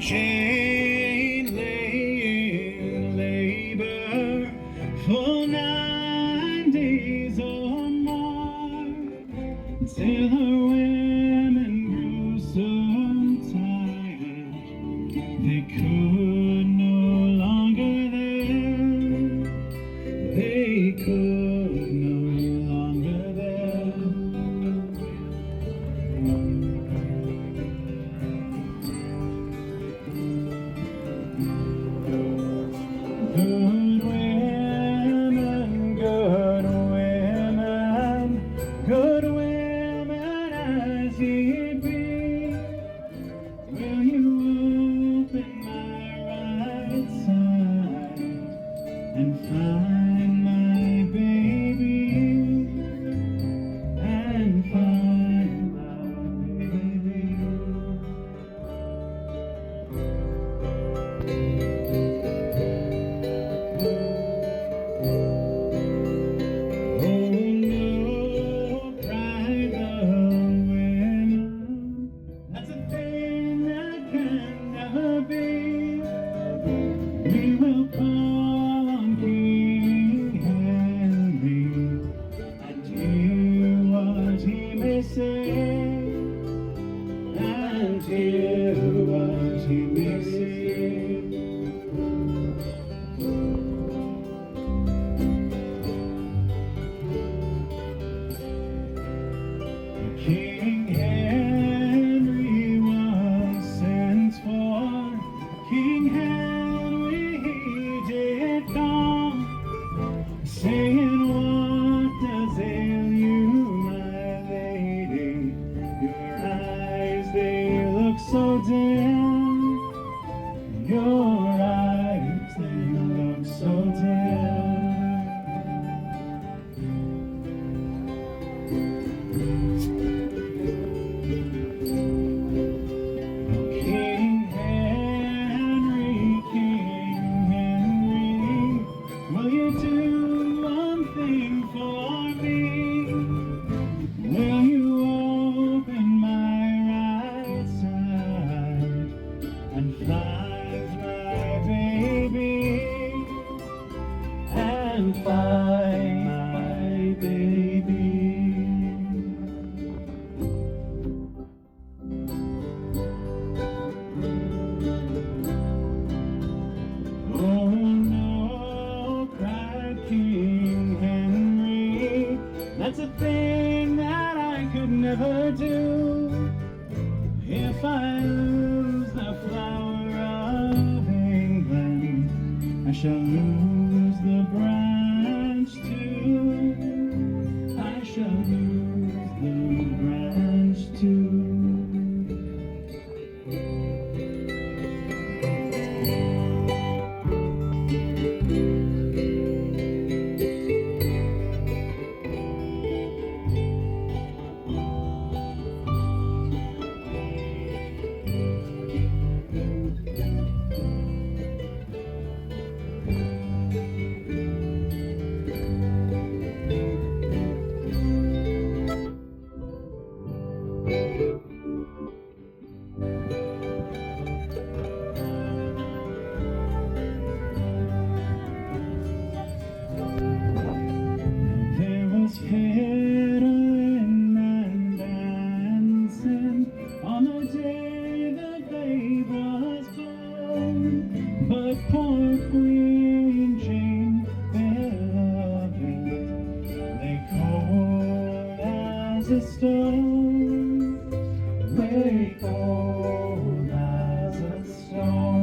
Jane lay in labor for 9 days or more, till her women grew so tired they could no longer there. They could no longer there. Good women, good women as ye be, will you open my right side and find my baby, and find my baby. Oh no, cried the women, that's a thing that can never be. We will call on King Henry and hear what he may say, and hear what he may say. King Henry was sent for. King Henry he did come, saying, what does ail you, my lady? Your eyes, they look so dim. Your eyes, they look so dim. King Henry, will you do one thing for me? Will you open my right side and find my baby, and find my baby? Oh no, cried King Henry, that's a thing that I could never do. If I lose the flower of England, I shall lose the branch too. I shall lose the branch too. There was fiddling and dancing on the day the babe was born, but poor Queen Jane beloved lay cold as a stone, lay cold as a stone.